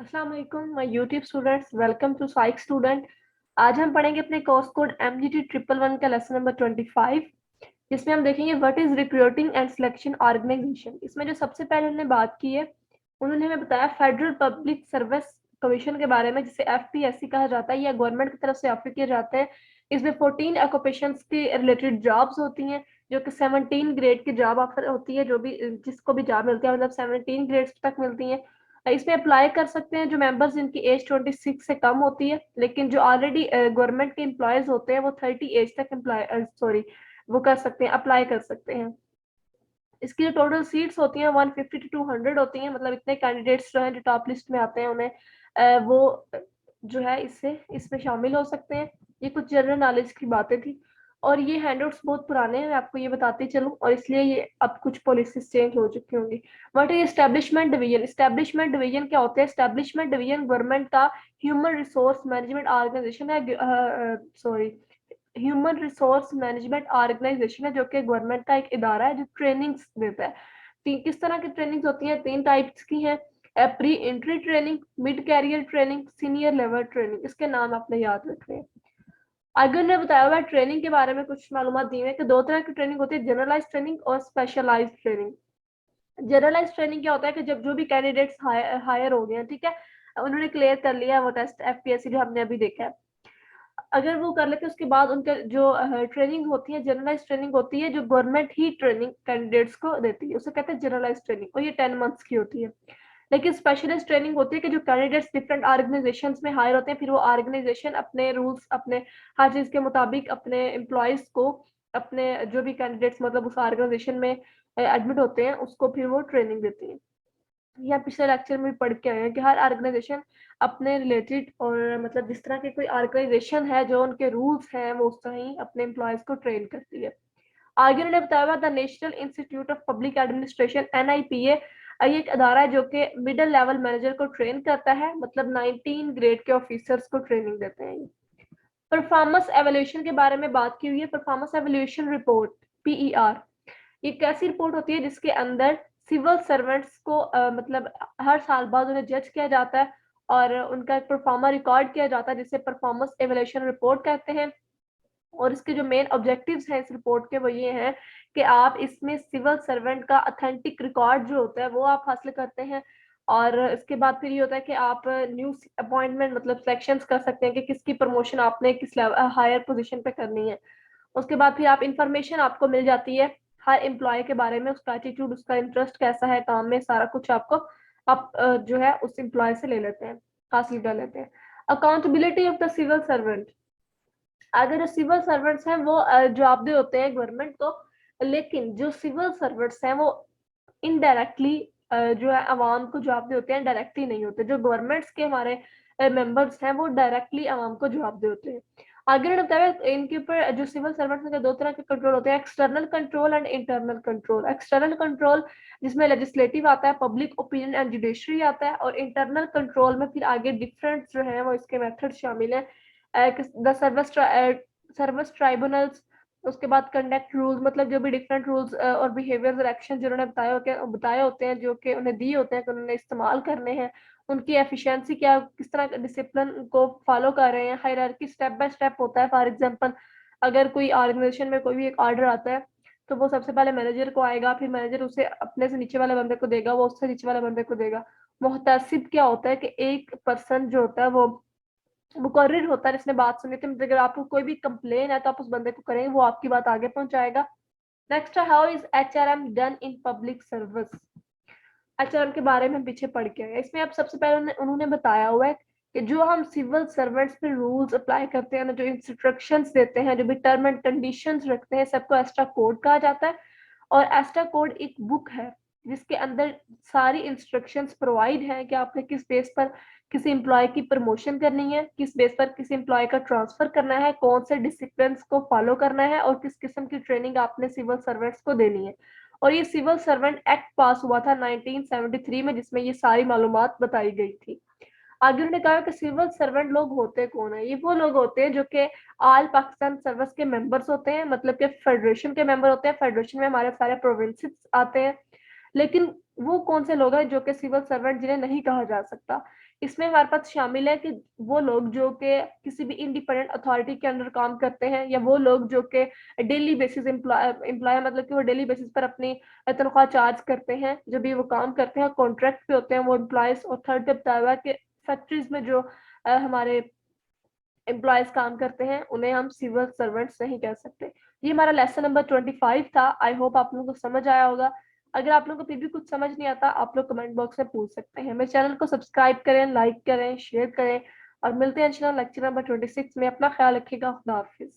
अस्सलाम वालेकुम my YouTube students, welcome to psych student. आज हम पढ़ेंगे अपने कोर्स कोड MGT 111 का लेसन नंबर 25, जिसमें हम देखेंगे what is recruiting and selection organisation. इसमें जो सबसे पहले उन्होंने बात की है, उन्होंने हमें बताया फेडरल पब्लिक सर्विस कमीशन के बारे में, जिसे FPSC कहा जाता है या गवर्नमेंट की तरफ से ऑफर किए जाते हैं। इसमें 14 ऑक्यूपेशंस की रिलेटेड जॉब्स होती हैं, जो कि 17 ग्रेड की जॉब ऑफर होती है। जो भी जिसको भी जॉब मिलती है, मतलब 17 ग्रेड्स तक मिलती है। इसमें अप्लाई कर सकते हैं जो मेंबर्स जिनकी एज 26 से कम होती है, लेकिन जो ऑलरेडी गवर्नमेंट के एम्प्लॉयज होते हैं वो 30 एज तक वो कर सकते हैं, अप्लाई कर सकते हैं। इसकी जो टोटल सीट्स होती हैं 150 to 200 होती हैं, मतलब इतने कैंडिडेट्स जो हैं जो टॉप लिस्ट में आते हैं उन्हें वो जो है इससे इसमें शामिल हो सकते हैं। ये कुछ जनरल नॉलेज की बातें थी, और ये हैंडआउट्स बहुत पुराने हैं, मैं आपको ये बताती चलूं, और इसलिए ये अब कुछ पॉलिसीज चेंज हो चुकी होंगी। What is establishment division? Establishment division क्या होता है? एस्टेब्लिशमेंट डिवीजन गवर्नमेंट का ह्यूमन रिसोर्स मैनेजमेंट ऑर्गेनाइजेशन है, ह्यूमन रिसोर्स मैनेजमेंट ऑर्गेनाइजेशन है, जो कि गवर्नमेंट का एक इदारा है जो ट्रेनिंग्स देता है। किस तरह की ट्रेनिंग्स होती हैं? 3 टाइप्स की हैं। Pre entry training, mid career training, senior level training. इसके नाम आपने याद रखने हैं। अगर ने बताया हुआ ट्रेनिंग के बारे में कुछ मालूमात दी है कि 2 तरह की ट्रेनिंग होती है, जनरलाइज ट्रेनिंग और स्पेशलाइज्ड ट्रेनिंग। जनरलाइज ट्रेनिंग क्या होता है कि जब जो भी कैंडिडेट्स हायर हो गए हैं, ठीक है, उन्होंने क्लियर कर लिया वो टेस्ट FPSC जो हमने अभी देखा है, अगर वो कर लेते हैं उसके बाद उनका जो ट्रेनिंग होती है, जनरलाइज ट्रेनिंग होती है, जो गवर्नमेंट ही ट्रेनिंग कैंडिडेट्स को देती है, उसे कहते हैं जनरलाइज ट्रेनिंग, और ये 10 मंथ्स की होती है। लेकिन स्पेशलिस्ट ट्रेनिंग होती है कि जो कैंडिडेट्स डिफरेंट ऑर्गेनाइजेशन में हायर होते हैं, फिर वो ऑर्गेनाइजेशन अपने रूल्स, अपने हर चीज के मुताबिक अपने एम्प्लॉयज को, अपने जो भी कैंडिडेट्स मतलब उस ऑर्गेनाइजेशन में एडमिट होते हैं उसको फिर वो ट्रेनिंग देती है। या पिछले लेक्चर में पढ़ के आए हैं कि हर ऑर्गेनाइजेशन अपने रिलेटेड, और मतलब जिस तरह की कोई ऑर्गेनाइजेशन है जो उनके रूल्स हैं वो उस तरह ही अपने एम्प्लॉयज को ट्रेन करती है। आगे उन्होंने बताया the national institute of public administration NIPA, ये एक अदारा है जो कि मिडिल लेवल मैनेजर को ट्रेन करता है, मतलब 19 ग्रेड के ऑफिसर्स को ट्रेनिंग देते हैं। परफॉर्मेंस एवेल्यूशन के बारे में बात की हुई है। परफॉर्मेंस एवेल्यूशन रिपोर्ट, PER, ये कैसी रिपोर्ट होती है जिसके अंदर सिविल सर्वेंट्स को मतलब हर साल बाद उन्हें जज किया जाता है और उनका एक परफॉर्मा रिकॉर्ड किया जाता है, जिसे परफॉर्मेंस एवेल्यूशन रिपोर्ट कहते हैं। और इसके जो मेन ऑब्जेक्टिव्स हैं इस रिपोर्ट के वो ये हैं कि आप इसमें सिविल सर्वेंट का ऑथेंटिक रिकॉर्ड जो होता है वो आप हासिल करते हैं, और इसके बाद फिर ये होता है कि आप न्यू अपॉइंटमेंट मतलब सिलेक्शंस कर सकते हैं कि किसकी प्रमोशन आपने किस हायर पोजीशन पे करनी है। उसके बाद फिर आप इंफॉर्मेशन आपको मिल जाती है हर एम्प्लॉय के बारे में, उसका एटीट्यूड, उसका इंटरेस्ट कैसा है काम में, सारा कुछ आपको आप जो है उस एम्प्लॉय से ले लेते हैं, हासिल कर लेते हैं। Accountability of the civil servant, अगर सिविल सर्वेंट्स हैं वो जवाबदेह होते हैं गवर्नमेंट को, लेकिन जो सिविल सर्वेंट्स हैं वो इनडायरेक्टली जो है अवाम को जवाबदेह होते हैं, डायरेक्टली नहीं होते। जो गवर्नमेंट्स के हमारे मेंबर्स हैं वो डायरेक्टली अवाम को जवाबदेह होते हैं। आगे उन्होंने बताया इनके ऊपर जो सिविल सर्वेंट्स हैं 2 तरह के कंट्रोल होते हैं, external control and internal control. External control जिसमें लेजिस्लेटिव आता है, पब्लिक ओपिनियन एंड जुडिशरी आता है, और इंटरनल कंट्रोल में फिर आगे डिफरेंट जो है वो इसके मेथड शामिल है। द सर्विस ट्राइब्यूनल्स, उसके बाद कंडक्ट रूल्स, मतलब जो भी डिफरेंट रूल्स और बिहेवियर्स और एक्शन जिन्होंने बताए होते हैं, जो कि उन्हें दिए होते हैं कि उन्होंने इस्तेमाल करने हैं, उनकी एफिशिएंसी क्या, किस तरह डिसिप्लिन को फॉलो कर रहे हैं। हायरार्की स्टेप बाय स्टेप होता है। फॉर एग्जांपल अगर कोई ऑर्गेनाइजेशन में कोई भी एक ऑर्डर आता है तो वो सबसे पहले मैनेजर को आएगा, फिर मैनेजर उसे अपने से नीचे वाले बंदे को देगा, वो उससे नीचे वाले बंदे को देगा। मुहतसिब क्या होता है कि एक पर्सन जो होता है वो मुकर्रिर होता है जिसने बात सुनी थी, मतलब अगर आपको कोई भी कंप्लेन है तो आप उस बंदे को करेंगे, वो आपकी बात आगे पहुंचाएगा। नेक्स्ट है how is HRM done in public service. HRM के बारे में हम पीछे पढ़ के आए, इसमें अब सबसे पहले उन्होंने बताया हुआ है कि जो हम सिविल सर्वेंट्स पे रूल्स अप्लाई करते हैं ना, जो इंस्ट्रक्शंस देते हैं, जो भी टर्म एंड कंडीशंस रखते हैं, सबको एस्टा कोड कहा जाता है। और एस्टा कोड एक बुक है जिसके अंदर सारी इंस्ट्रक्शंस प्रोवाइड है कि आपने किस बेस पर किसी एम्प्लॉय की प्रमोशन करनी है, किस बेस पर किसी एम्प्लॉय का ट्रांसफर करना है, कौन से डिसिप्लिन को फॉलो करना है, और किस किस्म की ट्रेनिंग आपने सिविल सर्वेंट्स को देनी है। और ये सिविल सर्वेंट एक्ट पास हुआ था 1973 में, जिसमें ये सारी मालूमात बताई गई थी। आगे उन्होंने कहा कि सिविल सर्वेंट लोग होते कौन है? ये वो लोग होते हैं जो कि ऑल पाकिस्तान सर्विस के मेंबर्स होते हैं, मतलब कि फेडरेशन के मेंबर होते हैं। फेडरेशन में हमारे सारे प्रोविंसेस आते हैं, लेकिन वो कौन से लोग हैं जो कि सिविल सर्वेंट जिन्हें नहीं कहा जा सकता। इसमें हमारे पास शामिल है कि वो लोग जो कि किसी भी इंडिपेंडेंट अथॉरिटी के अंडर काम करते हैं, या वो लोग जो कि डेली बेसिस एम्प्लॉय मतलब कि वो डेली बेसिस पर अपनी तनख्वाह चार्ज करते हैं, जब भी वो काम करते हैं कॉन्ट्रैक्ट पे होते हैं वो एम्प्लॉयज। और थर्ड पे बताया हुआ है कि फैक्ट्रीज में जो हमारे एम्प्लॉयज काम करते हैं उन्हें हम सिविल सर्वेंट्स नहीं कह सकते। ये हमारा लेसन नंबर 25 था। आई होप आप लोगों को समझ आया होगा। अगर आप लोगों को फिर भी कुछ समझ नहीं आता, आप लोग कमेंट बॉक्स में पूछ सकते हैं। मेरे चैनल को सब्सक्राइब करें, लाइक करें, शेयर करें, और मिलते हैं इंशाल्लाह लेक्चर नंबर 26 में। अपना ख्याल रखिएगा। खुदा हाफिज।